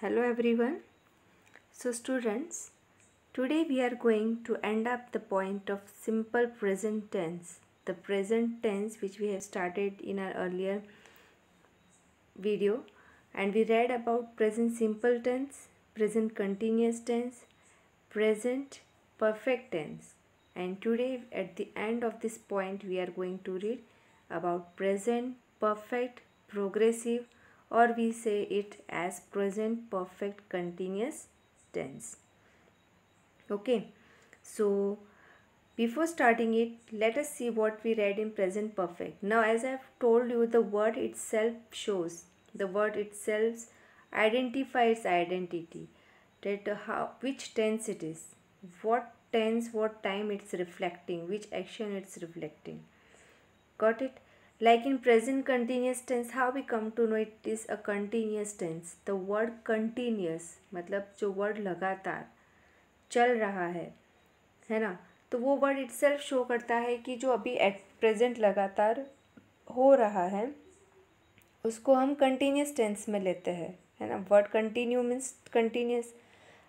Hello everyone. So students, today we are going to end up the point of simple present tense. The present tense which we have started in our earlier video, and we read about present simple tense, present continuous tense, present perfect tense. And today at the end of this point we are going to read about present perfect progressive, or we say it as present perfect continuous tense. Okay, so before starting it, let us see what we read in present perfect. Now, as I have told you, the word itself shows, the word itself identifies identity, that which tense it is, what tense, what time it's reflecting, which action it's reflecting. Got it? Like in present continuous tense, how we come to know it is a continuous tense. The word continuous मतलब जो word लगातार चल रहा है ना, तो वो word itself show करता है कि जो अभी एट प्रेजेंट लगातार हो रहा है उसको हम कंटिन्यूस टेंस में लेते हैं, है ना. Word continue means continuous,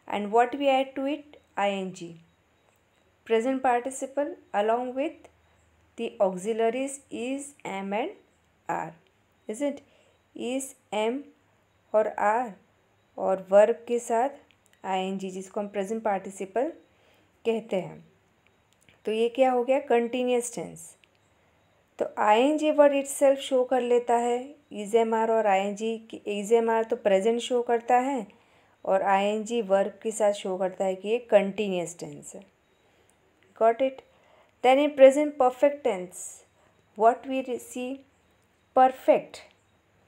and what we add to it ing, present participle along with the auxiliaries is am and are, isn't is am और are और वर्ब के साथ ing जिसको हम प्रेजेंट पार्टिसिपल कहते हैं. तो ये क्या हो गया, कंटिन्यूस टेंस. तो ing वर्ड इटसेल्फ शो कर लेता है इज एम आर, और ing इज एम आर तो प्रेजेंट शो करता है और ing वर्ब के साथ शो करता है कि ये कंटिन्यूस टेंस है. Got it. Then in present perfect tense what we see, perfect,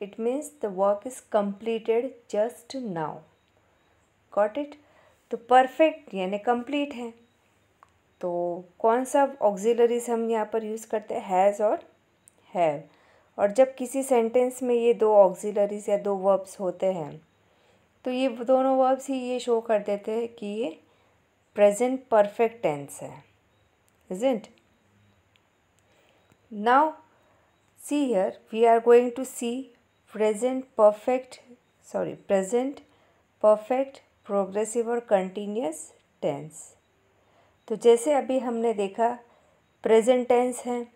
it means the work is completed just now. Got it. तो परफेक्ट यानी कंप्लीट है. तो कौन सा ऑक्सिलरीज हम यहाँ पर यूज़ करते हैं, हैज़ और हैव. और जब किसी सेंटेंस में ये दो ऑक्सिलरीज या दो वर्ब्स होते हैं तो ये दोनों वर्ब्स ही ये शो कर देते हैं कि ये प्रेजेंट परफेक्ट टेंस है. isn't? Now see here, we are going to see present perfect progressive और कंटिन्यूस टेंस. तो जैसे अभी हमने देखा प्रेजेंट टेंस है,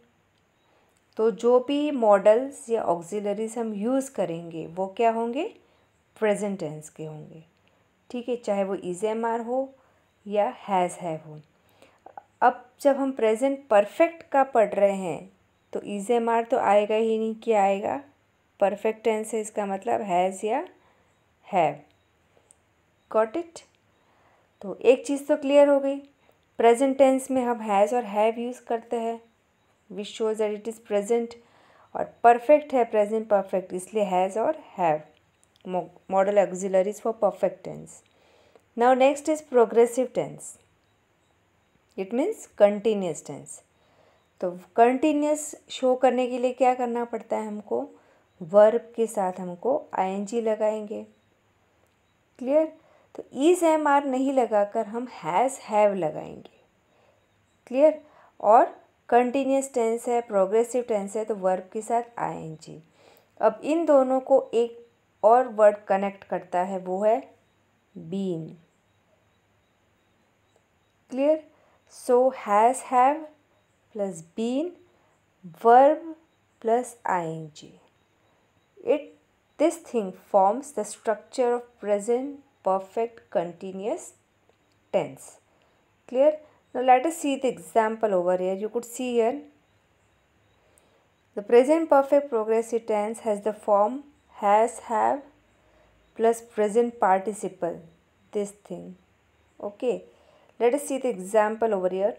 तो जो भी मॉडल्स या ऑक्सिलरीज हम यूज़ करेंगे वो क्या होंगे, प्रेजेंट टेंस के होंगे. ठीक है, चाहे वो इज एम आर हो या हैज़ हैव हो. अब जब हम प्रेजेंट परफेक्ट का पढ़ रहे हैं तो इज एम आर तो आएगा ही नहीं. क्या आएगा, परफेक्ट टेंस है, इसका मतलब हैज़ या हैव. Got it. तो एक चीज़ तो क्लियर हो गई, प्रेजेंट टेंस में हम हैज़ और हैव यूज़ करते हैं which shows that it is present, और परफेक्ट है प्रेजेंट परफेक्ट, इसलिए हैज़ और have modal auxiliaries for perfect tense. Now next is progressive tense. It means continuous tense. तो कंटिन्यूस शो करने के लिए क्या करना पड़ता है हमको, वर्ब के साथ हमको ing लगाएंगे. क्लियर. तो इज एम आर नहीं लगाकर हम हैज़ हैव लगाएंगे. क्लियर. और कंटिन्यूस टेंस है, प्रोग्रेसिव टेंस है, तो वर्ब के साथ ing. अब इन दोनों को एक और वर्ड कनेक्ट करता है, वो है been. Clear. So has have plus been, verb plus ing. This thing forms the structure of present perfect continuous tense. Clear? Now let us see the example over here. You could see here the present perfect progressive tense has the form has, have plus present participle, this thing. Okay, let us see the example over here.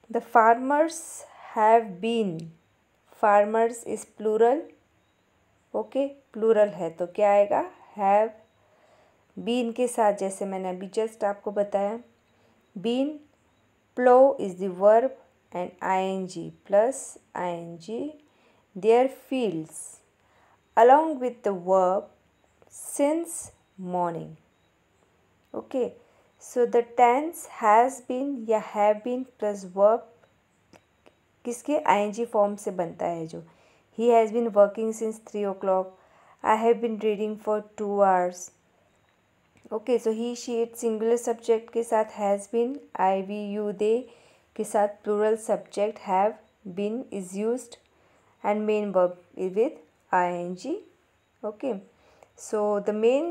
The farmers have been. Farmers is plural. Okay, plural है तो क्या आएगा, have. Been के साथ जैसे मैंने अभी just आपको बताया, been plough is the verb and ing plus ing their fields along with the verb since morning. Okay, so the tense has been या have been plus verb किसके ing फॉर्म से बनता है, जो He has been working since 3 o'clock. I have been reading for 2 hours. Okay, so he she it singular subject के साथ has been, I we you they के साथ plural subject have been is used and main verb is with ing. Okay, so the main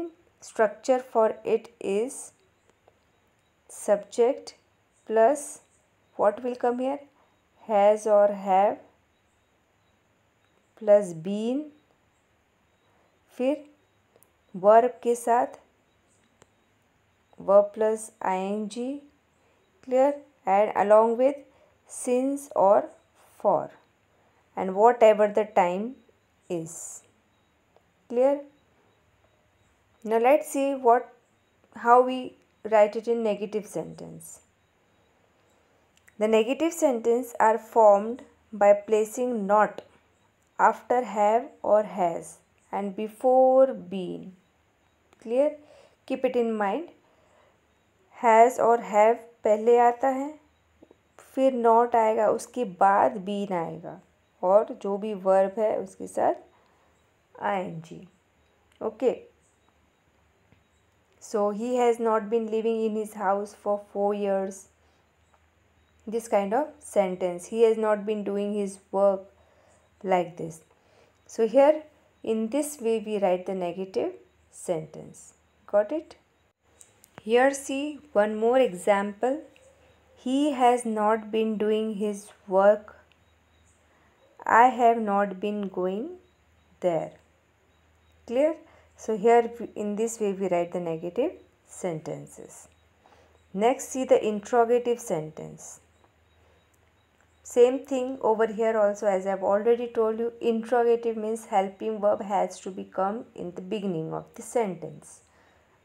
structure for it is subject plus what will come here, has or have plus been, फिर verb के साथ verb plus ing, clear, and along with since or for, and whatever the time is. Clear? Now let's see how we write it in negative sentence. The negative sentence are formed by placing not after have or has and before been. Clear? Keep it in mind. Has और have पहले आता है, फिर not आएगा, उसके बाद been आएगा, और जो भी वर्ब है उसके साथ ing. Okay, so he has not been living in his house for 4 years. This kind of sentence, he has not been doing his work, like this. So here in this way we write the negative sentence. Got it? Here see one more example. He has not been doing his work. I have not been going there. Clear? So here in this way we write the negative sentences. Next, see the interrogative sentence. Same thing over here also, as I have already told you, interrogative means helping verb has to become in the beginning of the sentence.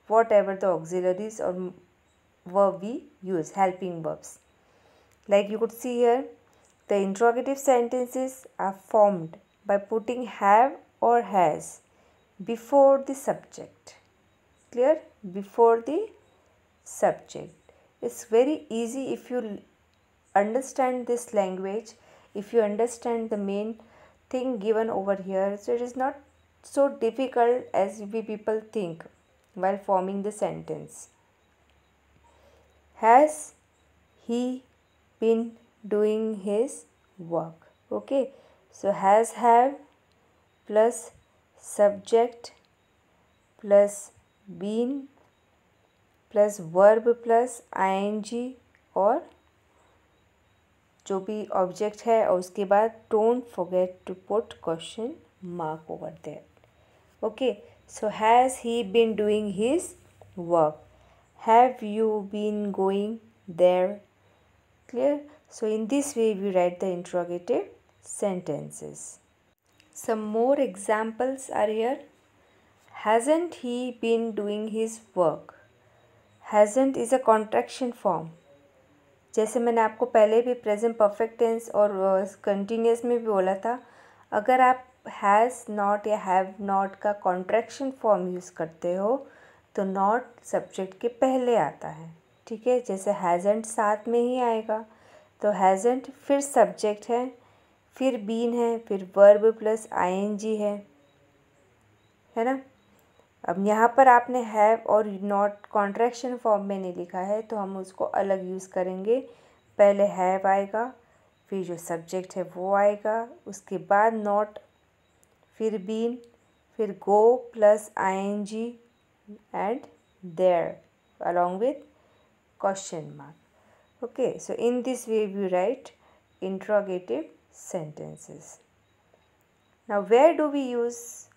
Whatever the auxiliaries or verb we use, helping verbs. Like you could see here, the interrogative sentences are formed by putting have or has before the subject. Clear? Before the subject. It's very easy if you understand this language, if you understand the main thing given over here. So it is not so difficult as we people think while forming the sentence. Has he been doing his work? Okay, so has have plus subject plus been plus verb plus ing और जो भी object है, और उसके बाद don't forget to put question mark over there. Okay, so has he been doing his work, have you been going there. Clear? So in this way we write the interrogative sentences. Some more examples are here. Hasn't he been doing his work? Hasn't is a contraction form. जैसे मैंने आपको पहले भी present perfect tense और continuous में भी बोला था, अगर आप हैज़ नॉट या हैव नॉट का कॉन्ट्रैक्शन फॉर्म यूज़ करते हो तो नॉट सब्जेक्ट के पहले आता है. ठीक है, जैसे हैज़ेंट साथ में ही आएगा, तो हैज़ेंट फिर सब्जेक्ट है, फिर बीन है, फिर वर्ब प्लस आईएनजी है ना. अब यहाँ पर आपने हैव और नॉट कॉन्ट्रैक्शन फॉर्म में नहीं लिखा है, तो हम उसको अलग यूज़ करेंगे. पहले हैव आएगा, फिर जो सब्जेक्ट है वो आएगा, उसके बाद नॉट, फिर बीन, फिर go plus ING and there along with question mark. Okay, so in this way we write interrogative sentences. Now where do we use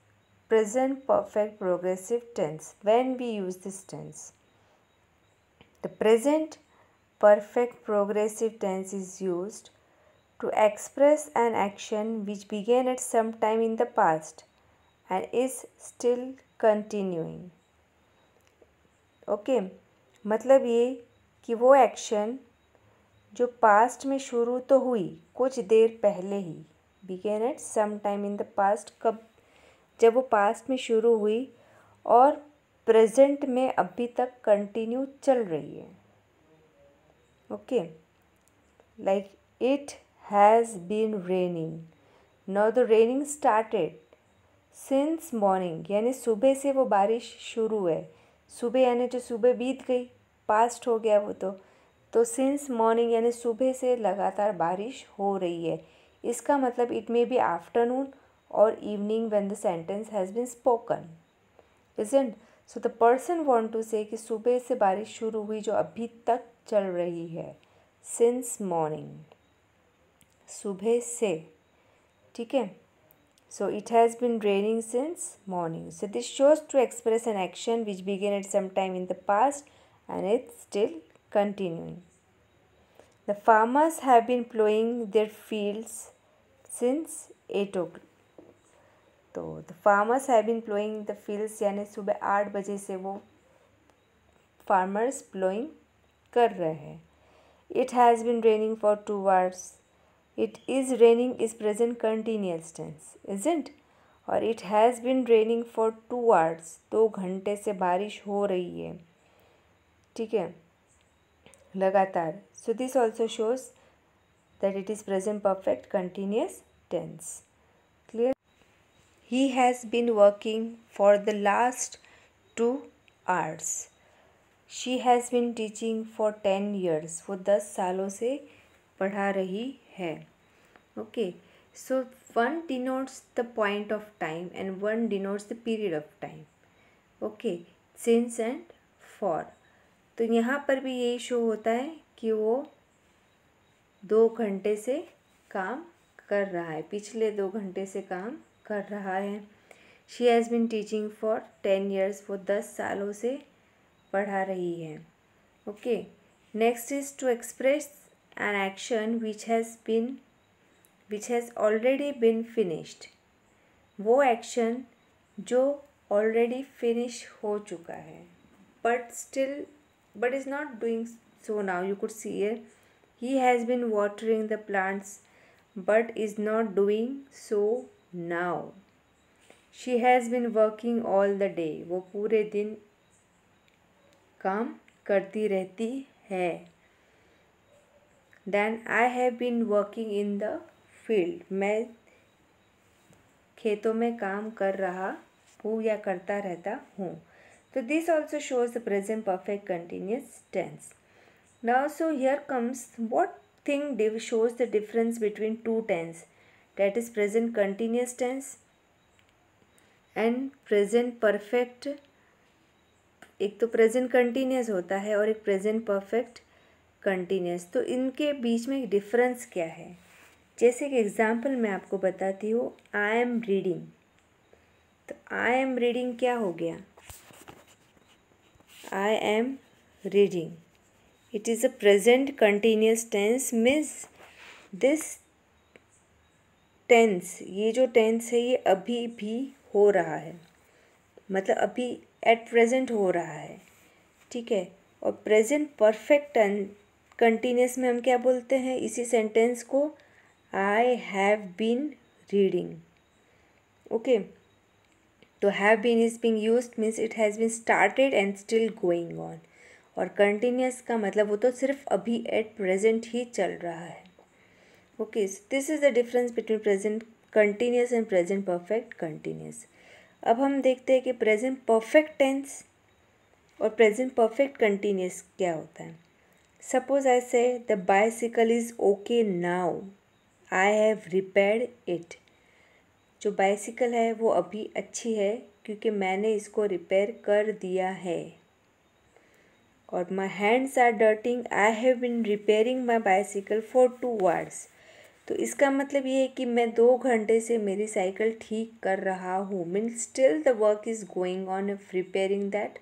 present perfect progressive tense? When we use this tense, the present perfect progressive tense is used to express an action which began at some time in the past and is still continuing. Okay, मतलब ये कि वो action जो past में शुरू तो हुई कुछ देर पहले ही, began at some time in the past, कब, जब वो पास्ट में शुरू हुई और प्रेजेंट में अभी तक कंटिन्यू चल रही है. Okay, like it has been raining. Now the raining started since morning, यानी सुबह से वो बारिश शुरू है. सुबह यानी जो सुबह बीत गई, पास्ट हो गया वो तो सिंस मॉर्निंग यानी सुबह से लगातार बारिश हो रही है। इसका मतलब इट मे बी आफ्टरनून और evening when the sentence has been spoken, isn't? So the person want to say कि सुबह से बारिश शुरू हुई जो अभी तक चल रही है, सिंस मॉर्निंग, सुबह से, ठीक है। So it has been raining since morning. So this shows to express an action which began at some time in the past and it's still continuing. The farmers have been plowing their fields since 8 o'clock. तो the farmers have been plowing the fields यानी सुबह 8 बजे से वो farmers plowing कर रहे हैं। It has been raining for 2 hours. It is raining is present continuous tense, isn't? और it has been raining for 2 hours. 2 घंटे से बारिश हो रही है, ठीक है, लगातार। So this also shows that it is present perfect continuous tense. Clear? He has been working for the last 2 hours. She has been teaching for 10 years. वो 10 सालों से पढ़ा रही है। Okay, so one denotes the point of time and one denotes the period of time. Okay, since and for. तो यहाँ पर भी यही शो होता है कि वो 2 घंटे से काम कर रहा है, पिछले 2 घंटे से काम कर रहा है। She has been teaching for 10 years. वो 10 सालों से पढ़ा रही है। Okay, next is to express an action which has already been finished. वो एक्शन जो ऑलरेडी फिनिश हो चुका है, but is not doing so now. You could see here, he has been watering the plants but is not doing so now. She has been working all the day. वो पूरे दिन काम करती रहती है। Then I have been working in the field. मैं खेतों में काम कर रहा हूँ या करता रहता हूँ। So this also shows the present perfect continuous tense. Now so here comes what thing shows the difference between two tense, that is present continuous tense and present perfect. एक तो प्रेजेंट कंटिन्यूस होता है और एक present perfect continuous. तो इनके बीच में एक डिफरेंस क्या है? जैसे एक एग्जांपल मैं आपको बताती हूँ, आई एम रीडिंग। तो आई एम रीडिंग क्या हो गया? I am reading, it is a present continuous tense, means this tense, ये जो टेंस है ये अभी भी हो रहा है, मतलब अभी एट प्रेजेंट हो रहा है, ठीक है। और प्रेजेंट परफेक्ट कंटिन्यूस में हम क्या बोलते हैं इसी सेंटेंस को? I have been reading. Okay, तो have been is being used means it has been started and still going on. और कंटिन्यूस का मतलब वो तो सिर्फ अभी एट प्रेजेंट ही चल रहा है। Okay, this is the difference between present continuous and present perfect continuous. अब हम देखते हैं कि प्रेजेंट परफेक्ट टेंस और प्रेजेंट परफेक्ट कंटिन्यूस क्या होता है। सपोज आई से the bicycle is okay now, I have repaired it. जो बाइसिकल है वो अभी अच्छी है क्योंकि मैंने इसको रिपेयर कर दिया है। और my hands are dirty, I have been repairing my bicycle for 2 hours। तो इसका मतलब ये है कि मैं 2 घंटे से मेरी साइकिल ठीक कर रहा हूँ। Means still the work is going on off repairing that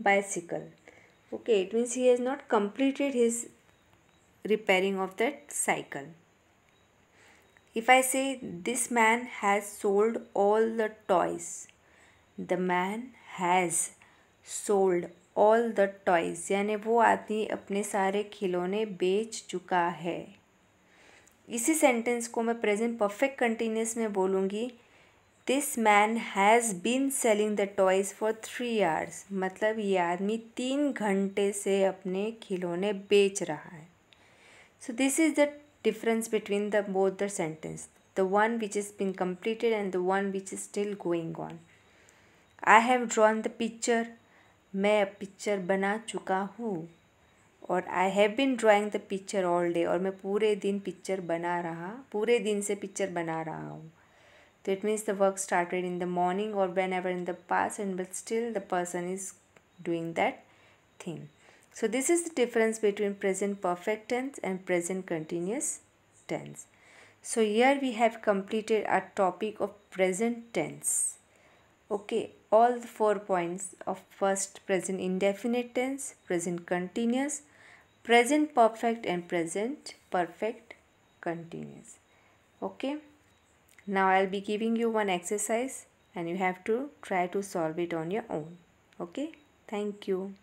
bicycle. Okay, it means he has not completed his repairing of that cycle. If I say this man has sold all the toys, the man has sold all the toys यानी वो आदमी अपने सारे खिलौने बेच चुका है। इसी सेंटेंस को मैं प्रेजेंट परफेक्ट कंटिन्यूस में बोलूँगी, this man has been selling the toys for 3 hours। मतलब ये आदमी 3 घंटे से अपने खिलौने बेच रहा है। So this is the difference between the both the sentence, the one which is been completed and the one which is still going on. I have drawn the picture, मैं अब पिक्चर बना चुका हूँ, और I have been drawing the picture all day, और मैं पूरे दिन पूरे दिन से पिक्चर बना रहा हूँ. तो it means the work started in the morning or whenever in the past, and but still the person is doing that thing. So this is the difference between present perfect tense and present continuous tense. So here we have completed our topic of present tense. Okay, all the 4 points of first present indefinite tense, present continuous, present perfect and present perfect continuous. Okay. Now I'll be giving you one exercise and you have to try to solve it on your own. Okay? Thank you.